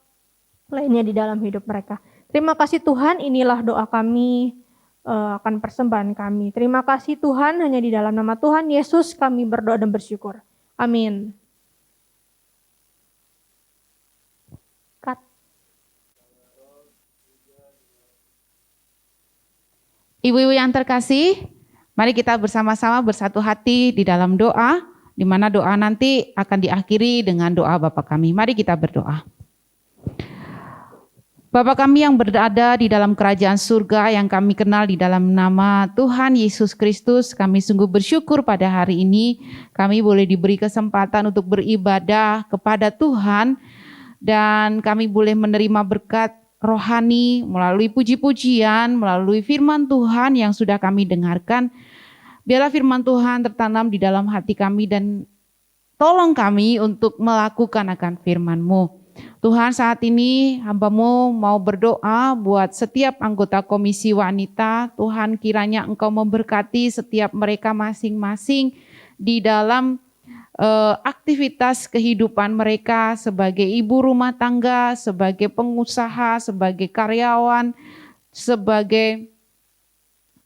A: lainnya di dalam hidup mereka. Terima kasih Tuhan, inilah doa kami akan persembahan kami. Terima kasih Tuhan, hanya di dalam nama Tuhan Yesus kami berdoa dan bersyukur. Amin.
B: Ibu-ibu yang terkasih, mari kita bersama-sama bersatu hati di dalam doa, di mana doa nanti akan diakhiri dengan doa Bapa kami. Mari kita berdoa. Bapa kami yang berada di dalam kerajaan surga yang kami kenal di dalam nama Tuhan Yesus Kristus, kami sungguh bersyukur pada hari ini kami boleh diberi kesempatan untuk beribadah kepada Tuhan dan kami boleh menerima berkat rohani melalui puji-pujian, melalui firman Tuhan yang sudah kami dengarkan. Biarlah firman Tuhan tertanam di dalam hati kami dan tolong kami untuk melakukan akan firman-Mu. Tuhan, saat ini hamba-Mu mau berdoa buat setiap anggota komisi wanita. Tuhan, kiranya Engkau memberkati setiap mereka masing-masing di dalam aktivitas kehidupan mereka sebagai ibu rumah tangga, sebagai pengusaha, sebagai karyawan, sebagai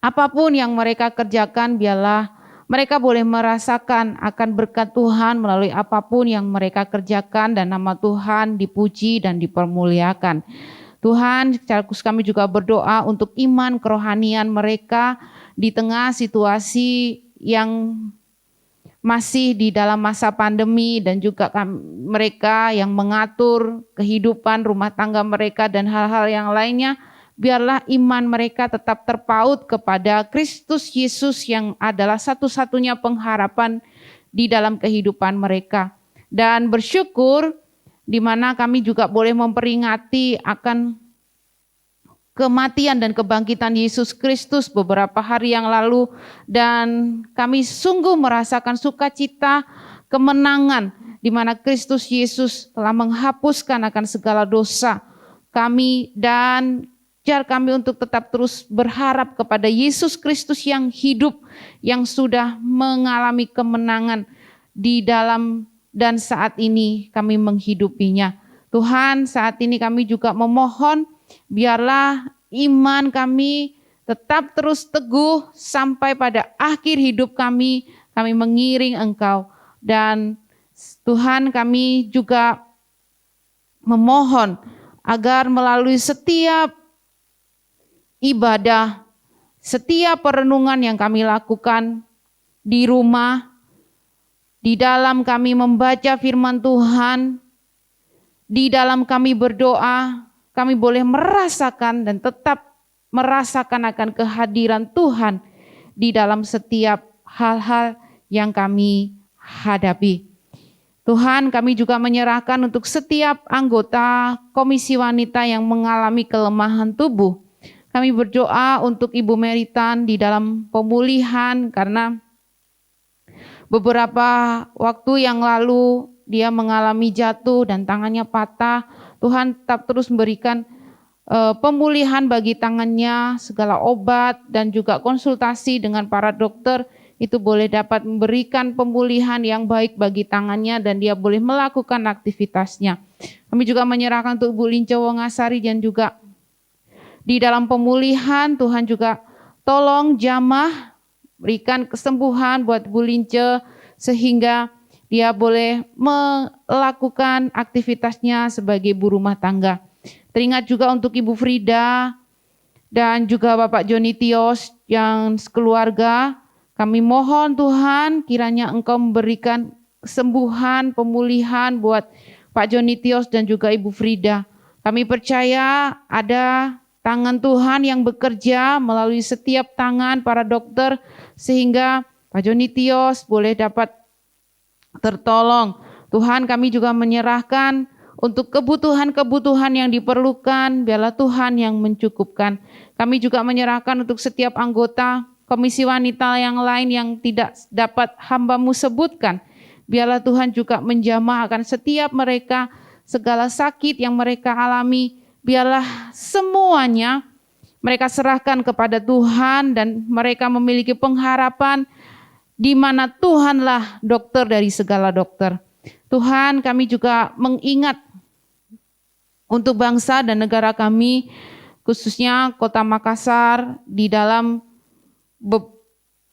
B: apapun yang mereka kerjakan, biarlah mereka boleh merasakan akan berkat Tuhan melalui apapun yang mereka kerjakan dan nama Tuhan dipuji dan dipermuliakan. Tuhan, secara khusus kami juga berdoa untuk iman kerohanian mereka di tengah situasi yang masih di dalam masa pandemi dan juga mereka yang mengatur kehidupan rumah tangga mereka dan hal-hal yang lainnya. Biarlah iman mereka tetap terpaut kepada Kristus Yesus yang adalah satu-satunya pengharapan di dalam kehidupan mereka. Dan bersyukur di mana kami juga boleh memperingati akan kematian dan kebangkitan Yesus Kristus beberapa hari yang lalu, dan kami sungguh merasakan sukacita kemenangan di mana Kristus Yesus telah menghapuskan akan segala dosa kami dan ajar kami untuk tetap terus berharap kepada Yesus Kristus yang hidup, yang sudah mengalami kemenangan di dalam dan saat ini kami menghidupinya. Tuhan, saat ini kami juga memohon biarlah iman kami tetap terus teguh sampai pada akhir hidup kami mengiring Engkau. Dan Tuhan, kami juga memohon agar melalui setiap ibadah, setiap perenungan yang kami lakukan di rumah, di dalam kami membaca firman Tuhan, di dalam kami berdoa, kami boleh merasakan dan tetap merasakan akan kehadiran Tuhan di dalam setiap hal-hal yang kami hadapi. Tuhan, kami juga menyerahkan untuk setiap anggota Komisi Wanita yang mengalami kelemahan tubuh. Kami berdoa untuk Ibu Meritan di dalam pemulihan karena beberapa waktu yang lalu dia mengalami jatuh dan tangannya patah. Tuhan tetap terus memberikan pemulihan bagi tangannya, segala obat dan juga konsultasi dengan para dokter itu boleh dapat memberikan pemulihan yang baik bagi tangannya dan dia boleh melakukan aktivitasnya. Kami juga menyerahkan untuk Bu Lince Wongasari dan juga di dalam pemulihan Tuhan juga tolong jamah, berikan kesembuhan buat Bu Lince sehingga dia boleh melakukan aktivitasnya sebagai ibu rumah tangga. Teringat juga untuk Ibu Frida dan juga Bapak Joni Tios yang sekeluarga. Kami mohon Tuhan kiranya Engkau memberikan kesembuhan, pemulihan buat Pak Joni Tios dan juga Ibu Frida. Kami percaya ada tangan Tuhan yang bekerja melalui setiap tangan para dokter sehingga Pak Joni Tios boleh dapat tertolong. Tuhan, kami juga menyerahkan untuk kebutuhan-kebutuhan yang diperlukan, biarlah Tuhan yang mencukupkan. Kami juga menyerahkan untuk setiap anggota Komisi Wanita yang lain yang tidak dapat hamba-Mu sebutkan. Biarlah Tuhan juga menjamah akan setiap mereka, segala sakit yang mereka alami. Biarlah semuanya mereka serahkan kepada Tuhan dan mereka memiliki pengharapan di mana Tuhanlah dokter dari segala dokter. Tuhan, kami juga mengingat untuk bangsa dan negara kami, khususnya Kota Makassar, di dalam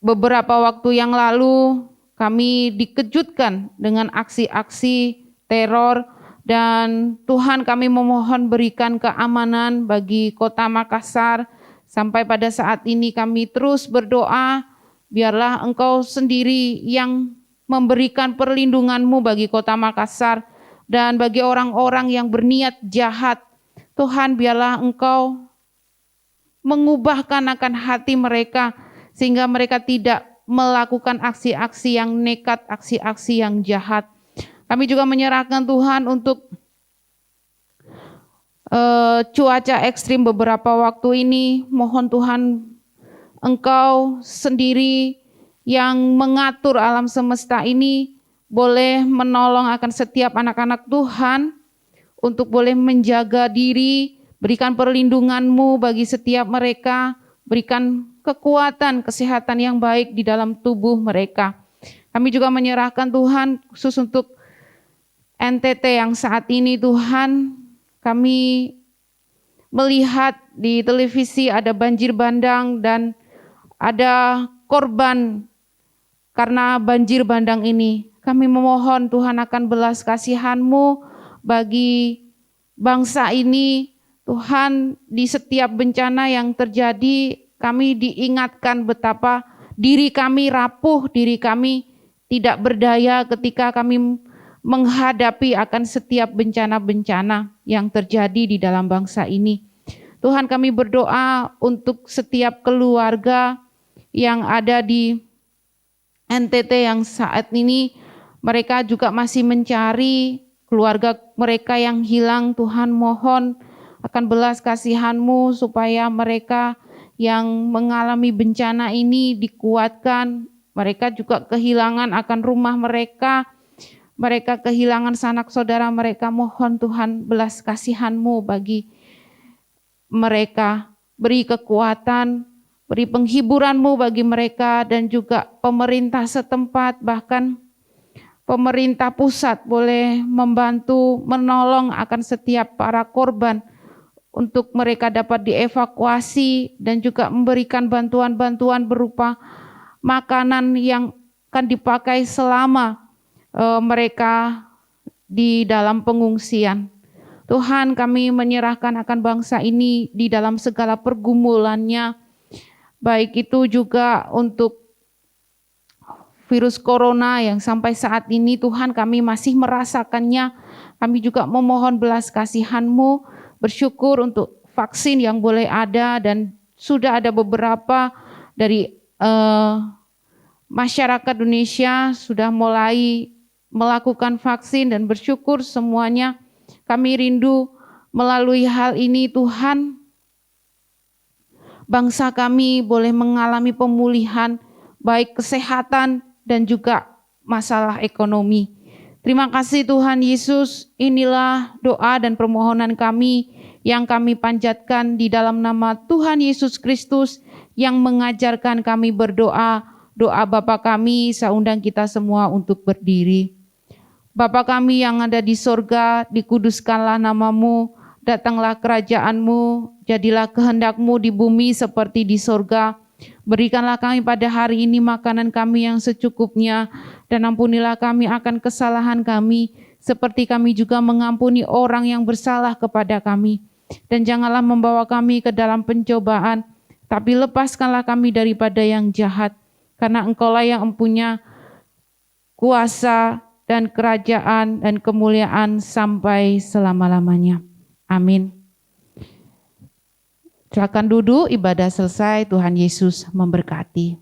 B: beberapa waktu yang lalu kami dikejutkan dengan aksi-aksi teror dan Tuhan kami memohon berikan keamanan bagi Kota Makassar. Sampai pada saat ini kami terus berdoa, biarlah Engkau sendiri yang memberikan perlindungan-Mu bagi Kota Makassar dan bagi orang-orang yang berniat jahat. Tuhan, biarlah Engkau mengubahkan akan hati mereka sehingga mereka tidak melakukan aksi-aksi yang nekat, aksi-aksi yang jahat. Kami juga menyerahkan Tuhan untuk cuaca ekstrim beberapa waktu ini. Mohon Tuhan Engkau sendiri yang mengatur alam semesta ini boleh menolong akan setiap anak-anak Tuhan untuk boleh menjaga diri, berikan perlindungan-Mu bagi setiap mereka, berikan kekuatan, kesehatan yang baik di dalam tubuh mereka. Kami juga menyerahkan Tuhan khusus untuk NTT yang saat ini Tuhan, kami melihat di televisi ada banjir bandang dan ada korban karena banjir bandang ini. Kami memohon Tuhan akan belas kasihan-Mu bagi bangsa ini. Tuhan, di setiap bencana yang terjadi kami diingatkan betapa diri kami rapuh, diri kami tidak berdaya ketika kami menghadapi akan setiap bencana-bencana yang terjadi di dalam bangsa ini. Tuhan, kami berdoa untuk setiap keluarga yang ada di NTT yang saat ini mereka juga masih mencari keluarga mereka yang hilang. Tuhan, mohon akan belas kasihan-Mu supaya mereka yang mengalami bencana ini dikuatkan. Mereka juga kehilangan akan rumah mereka, mereka kehilangan sanak saudara mereka, mohon Tuhan belas kasihan-Mu bagi mereka. Beri kekuatan, beri penghiburan-Mu bagi mereka, dan juga pemerintah setempat, bahkan pemerintah pusat boleh membantu, menolong akan setiap para korban untuk mereka dapat dievakuasi dan juga memberikan bantuan-bantuan berupa makanan yang akan dipakai selama mereka di dalam pengungsian. Tuhan, kami menyerahkan akan bangsa ini di dalam segala pergumulannya, baik itu juga untuk virus corona yang sampai saat ini Tuhan kami masih merasakannya. Kami juga memohon belas kasihan-Mu, bersyukur untuk vaksin yang boleh ada, dan sudah ada beberapa dari masyarakat Indonesia sudah mulai melakukan vaksin, dan bersyukur semuanya. Kami rindu melalui hal ini Tuhan, bangsa kami boleh mengalami pemulihan baik kesehatan dan juga masalah ekonomi. Terima kasih Tuhan Yesus, inilah doa dan permohonan kami yang kami panjatkan di dalam nama Tuhan Yesus Kristus yang mengajarkan kami berdoa. Doa Bapa kami, saya undang kita semua untuk berdiri. Bapa kami yang ada di sorga, dikuduskanlah nama-Mu, datanglah kerajaan-Mu, jadilah kehendak-Mu di bumi seperti di sorga. Berikanlah kami pada hari ini makanan kami yang secukupnya, dan ampunilah kami akan kesalahan kami, seperti kami juga mengampuni orang yang bersalah kepada kami. Dan janganlah membawa kami ke dalam pencobaan, tapi lepaskanlah kami daripada yang jahat, karena Engkaulah yang mempunyai kuasa dan kerajaan dan kemuliaan sampai selama-lamanya. Amin. Silakan duduk, ibadah selesai, Tuhan Yesus memberkati.